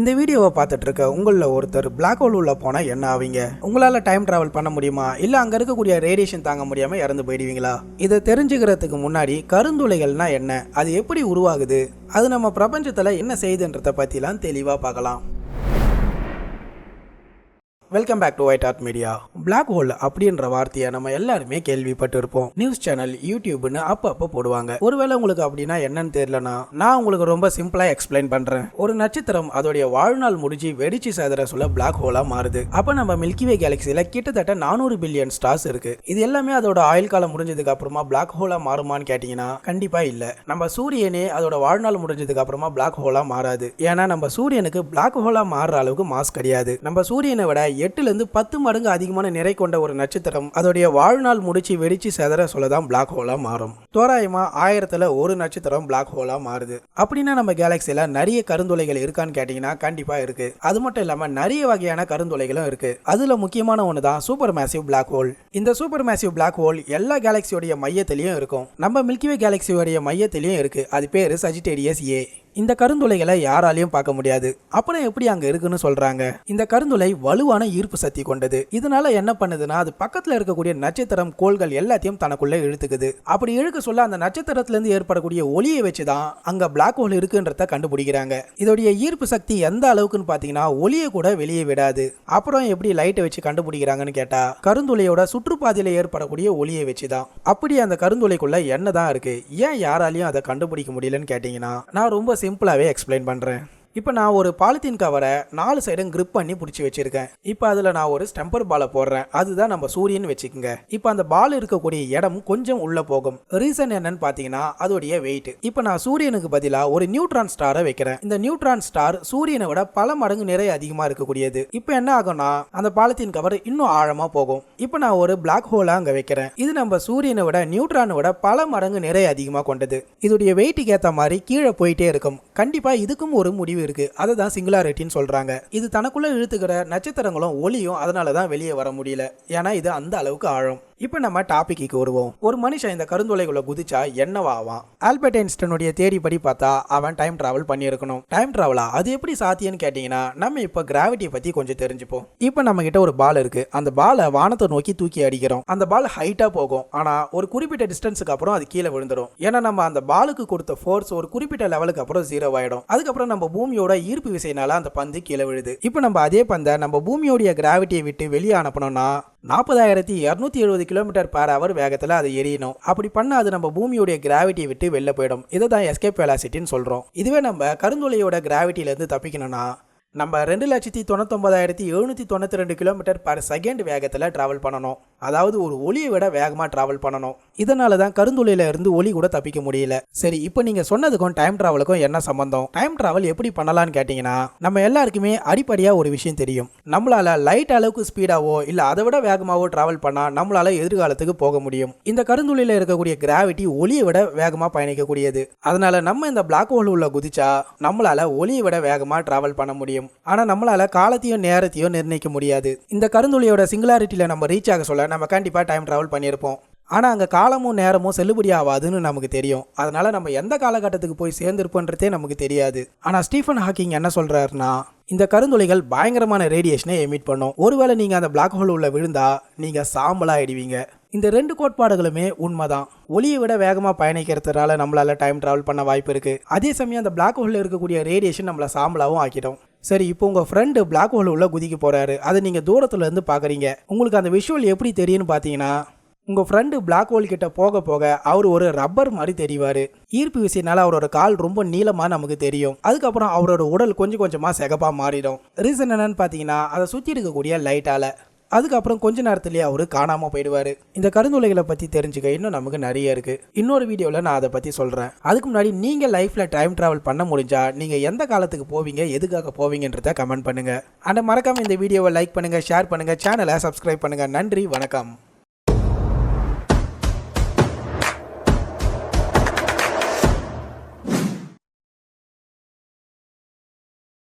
இந்த வீடியோவை பார்த்துட்டு இருக்க உங்களில் ஒருத்தர் பிளாக் ஹோல் உள்ள போனால் என்ன ஆவீங்க? உங்களால் டைம் ட்ராவல் பண்ண முடியுமா, இல்லை அங்கே இருக்கக்கூடிய ரேடியேஷன் தாங்க முடியாமல் இறந்து போயிடுவீங்களா? இதை தெரிஞ்சுக்கிறதுக்கு முன்னாடி கருந்துளைகள்னா என்ன, அது எப்படி உருவாகுது, அது நம்ம பிரபஞ்சத்தில் என்ன செய்யுதுன்றதை பற்றிலாம் தெளிவாக பார்க்கலாம். Welcome back to white art media. Black hole அப்படின்ற வார்த்தையை நம்ம எல்லாருமே கேள்விப்பட்டு இருப்போம். நியூஸ் சேனல், யூடியூப்னு அப்பப்போ போடுவாங்க. ஒருவேளை உங்களுக்கு அப்படின்னா என்னன்னு தெரியலனா நான் உங்களுக்கு ரொம்ப சிம்பிளா எக்ஸ்பிளைன் பண்றேன். ஒரு நட்சத்திரம் அதோடைய வாழ்நாள் முடிஞ்சு வெடிச்சு சேதற சொல்ல பிளாக் ஹோலா மாறுது. அப்ப நம்ம மில்கிவே கேலக்சியில கிட்டத்தட்ட 400 பில்லியன் ஸ்டார்ஸ் இருக்கு. இது எல்லாமே அதோட ஆயுள் காலம் முடிஞ்சதுக்கு அப்புறமா பிளாக் ஹோலா மாறுமான்னு கேட்டீங்கன்னா கண்டிப்பா இல்ல. நம்ம சூரியனே அதோட வாழ்நாள் முடிஞ்சதுக்கு அப்புறமா பிளாக் ஹோலா மாறாது. ஏன்னா நம்ம சூரியனுக்கு பிளாக் ஹோலா மாறுற அளவுக்கு மாஸ் கிடையாது. நம்ம சூரியனை விட 8 லிருந்து 10 மடங்கு அதிகமான நிறை கொண்ட ஒரு நட்சத்திரம் அதோடைய வாழ்நாள் முடிச்சு வெடிச்சு செதற சொல்லதான் பிளாக் ஹோலா மாறும். தோராயமா 1000ல் ஒரு நட்சத்திரம் பிளாக் ஹோலா மாறுது. அப்படின்னா நம்ம கேலக்சியில நிறைய கருந்துளைகள் இருக்கான்னு கேட்டீங்கன்னா கண்டிப்பா இருக்கு. அது மட்டும் இல்லாம நிறைய வகையான கருந்துளைகளும் இருக்கு. அதுல முக்கியமான ஒன்று தான் சூப்பர் மேசிவ் பிளாக் ஹோல். இந்த சூப்பர் மேசிவ் பிளாக் ஹோல் எல்லா கேலக்சியோடைய மையத்திலையும் இருக்கும். நம்ம மில்கிவே கேலக்சியோடைய மையத்திலையும் இருக்கு. அது பேரு சஜிடேரியஸ் ஏ. இந்த கருந்துளைகளை யாராலையும் பார்க்க முடியாது. அப்புறம் எப்படி அங்க இருக்குன்னு சொல்றாங்க. இந்த கருந்துளை வலுவான ஈர்ப்பு சக்தி கொண்டது. இதனால என்ன பண்ணுதுன்னா அது பக்கத்துல இருக்கக்கூடிய நட்சத்திரம், கோள்கள் எல்லாத்தையும் தனக்குள்ள இழுத்துக்குது. அப்படி இழுக்க சொல்ல அந்த நட்சத்திரத்துல இருந்து ஏற்படக்கூடிய ஒளியை வச்சுதான் அங்க பிளாக் ஹோல் இருக்குன்றத கண்டுபிடிக்கிறாங்க. இதோடைய ஈர்ப்பு சக்தி எந்த அளவுக்குன்னு பாத்தீங்கன்னா ஒளியை கூட வெளியே விடாது. அப்புறம் எப்படி லைட்டை வச்சு கண்டுபிடிக்கிறாங்கன்னு கேட்டா கருந்துளையோட சுற்றுப்பாதையில ஏற்படக்கூடிய ஒளியை வச்சுதான். அப்படி அந்த கருந்துளைக்குள்ள என்னதான் இருக்கு, ஏன் யாராலையும் அதை கண்டுபிடிக்க முடியலன்னு கேட்டீங்கன்னா நான் ரொம்ப சிம்பிளாவே எக்ஸ்பிளைன் பண்றேன். இப்போ நான் ஒரு பாலித்தீன் கவரை 4 சைடும் கிரிப் பண்ணி பிடிச்சி வச்சிருக்கேன். இப்போ அதில் நான் ஒரு ஸ்டெம்பர் பாலை போடுறேன். அதுதான் நம்ம சூரியன் வச்சுக்கோங்க. இப்போ அந்த பால் இருக்கக்கூடிய இடம் கொஞ்சம் உள்ள போகும். ரீசன் என்னன்னு பார்த்தீங்கன்னா அதோடைய வெயிட். இப்போ நான் சூரியனுக்கு பதிலாக ஒரு நியூட்ரான் ஸ்டாரை வைக்கிறேன். இந்த நியூட்ரான் ஸ்டார் சூரியனை விட பல மடங்கு நிறைய அதிகமாக இருக்கக்கூடியது. இப்போ என்ன ஆகும்னா அந்த பாலித்தீன் கவர் இன்னும் ஆழமாக போகும். இப்போ நான் ஒரு பிளாக் ஹோலா அங்கே வைக்கிறேன். இது நம்ம சூரியனை விட நியூட்ரானை விட பல மடங்கு நிறைய அதிகமாக கொண்டது. இதோடைய வெயிட்டுக்கு ஏற்ற மாதிரி கீழே போயிட்டே இருக்கும். கண்டிப்பாக இதுக்கும் ஒரு முடிவு இருக்கு. அதுதான் சிங்குலாரிட்டின்னு சொல்றாங்க. இது தனக்குள்ள இழுத்துக்கிற நட்சத்திரங்களும் ஒளியும் அதனாலதான் வெளியே வர முடியல. ஏன்னா இது அந்த அளவுக்கு ஆழம். இப்போ நம்ம டாபிக்கு வருவோம். ஒரு மனுஷன் இந்த கருந்துளைக்குள்ள குதிச்சா என்னவாவான்? ஆல்பர்ட் ஐன்ஸ்டைனுடைய தியரி படி பார்த்தா அவன் டைம் டிராவல் பண்ணியிருக்கணும். டைம் டிராவலா அது எப்படி சாத்தியம்னு கேட்டீங்கன்னா நம்ம இப்போ கிராவிட்டியை பத்தி கொஞ்சம் தெரிஞ்சுப்போம். இப்போ நம்ம கிட்ட ஒரு பால் இருக்கு. அந்த பாலை வானத்தை நோக்கி தூக்கி அடிக்கிறோம். அந்த பால் ஹைட்டா போகும். ஆனா ஒரு குறிப்பிட்ட டிஸ்டன்ஸுக்கு அப்புறம் அது கீழே விழுந்துடும். ஏன்னா நம்ம அந்த பாலுக்கு கொடுத்த ஃபோர்ஸ் ஒரு குறிப்பிட்ட லெவலுக்கு அப்புறம் 0 ஆயிடும். அதுக்கப்புறம் நம்ம பூமியோட ஈர்ப்பு விசையினால அந்த பந்து கீழே விழுது. இப்போ நம்ம அதே பந்தை நம்ம பூமியோடைய கிராவிட்டியை விட்டு வெளியே அனுப்பணும்னா 40,270 km/h வேகத்தில் அதை எரியணும். அப்படி பண்ண அது நம்ம பூமியோடைய கிராவிட்டியை விட்டு வெளில போயிடும். இதை தான் எஸ்கேப் வெலாசிட்டின்னு சொல்றோம். இதுவே நம்ம கருந்துளையோட கிராவிட்டியிலேருந்து தப்பிக்கணும்னா நம்ம 2,99,792 km/s வேகத்தில் டிராவல் பண்ணணும். அதாவது ஒரு ஒளியை விட வேகமாக டிராவல் பண்ணணும். இதனால தான் கருந்துளையில இருந்து ஒளி கூட தப்பிக்க முடியல. சரி, இப்போ நீங்க சொன்னதுக்கும் டைம் டிராவலுக்கும் என்ன சம்பந்தம்? டைம் டிராவல் எப்படி பண்ணலாம்னு கேட்டீங்கன்னா நம்ம எல்லாருக்குமே அடிப்படையா ஒரு விஷயம் தெரியும். நம்மளால லைட் அளவுக்கு ஸ்பீடாவோ இல்ல அதை விட வேகமாவோ டிராவல் பண்ணா நம்மளால எதிர்காலத்துக்கு போக முடியும். இந்த கருந்துளையில இருக்கக்கூடிய கிராவிட்டி ஒளியை விட வேகமா பயணிக்கக்கூடியது. அதனால நம்ம இந்த பிளாக் ஹோல் உள்ள குதிச்சா நம்மளால ஒளியை விட வேகமா டிராவல் பண்ண முடியும். ஆனா நம்மளால காலத்தையும் நேரத்தையும் நிர்ணயிக்க முடியாது. இந்த கருந்துளையோட சிங்குலாரிட்டியில நம்ம ரீச் ஆக சொல்ல நம்ம கண்டிப்பா டைம் டிராவல் பண்ணியிருப்போம். ஆனா அங்க காலமும் நேரமும் செல்லுபடி ஆகாதுன்னு நமக்கு தெரியும். அதனால நம்ம எந்த காலகட்டத்துக்கு போய் சேர்ந்திருப்போன்றதே நமக்கு தெரியாது. ஆனா ஸ்டீஃபன் ஹாக்கிங் என்ன சொல்றாருன்னா இந்த கருந்துளைகள் பயங்கரமான ரேடியேஷனை எமிட் பண்ணும். ஒருவேளை நீங்க அந்த பிளாக் ஹோல் உள்ள விழுந்தா நீங்க சாம்பலா ஆயிடுவீங்க. இந்த 2 கோட்பாடுகளுமே உண்மைதான். ஒளியை விட வேகமாக பயணிக்கிறதுனால நம்மளால டைம் டிராவல் பண்ண வாய்ப்பு இருக்கு. அதே சமயம் அந்த பிளாக் ஹோல்ல இருக்கக்கூடிய ரேடியேஷன் நம்மள சாம்பலாவும் ஆக்கிடும். சரி, இப்போ உங்க ஃப்ரெண்டு பிளாக் ஹோல் உள்ள குதிக்க போறாரு. அதை நீங்க தூரத்துல இருந்து பாக்குறீங்க. உங்களுக்கு அந்த விஷுவல் எப்படி தெரியும்னு பாத்தீங்கன்னா உங்க ஃப்ரெண்டு பிளாக் ஹோல் கிட்ட போக போக அவர் ஒரு ரப்பர் மாதிரி தெரிவாரு. ஈர்ப்பு விசையினால அவரோட கால் ரொம்ப நீளமா நமக்கு தெரியும். அதுக்கப்புறம் அவரோட உடல் கொஞ்சம் கொஞ்சமா சிகப்பா மாறிடும். ரீசன் என்னன்னு பாத்தீங்கன்னா அதை சுத்தி இருக்கக்கூடிய லைட்டால. அதுக்கப்புறம் கொஞ்ச நேரத்திலேயே அவரு காணாம போயிடுவாரு. இந்த கருந்துளைகளை பத்தி தெரிஞ்சுக்க இன்னும் நமக்கு நிறைய இருக்கு. இன்னொரு வீடியோல நான் அதை பத்தி சொல்றேன். அதுக்கு முன்னாடி நீங்க லைஃப்ல டைம் டிராவல் பண்ண முடிஞ்சா நீங்க எந்த காலத்துக்கு போவீங்க, எதுக்காக போவீங்கன்றத கமெண்ட் பண்ணுங்க. அண்ட் மறக்காம இந்த வீடியோவை லைக் பண்ணுங்க, ஷேர் பண்ணுங்க, சேனலை சப்ஸ்கிரைப் பண்ணுங்க. நன்றி, வணக்கம்.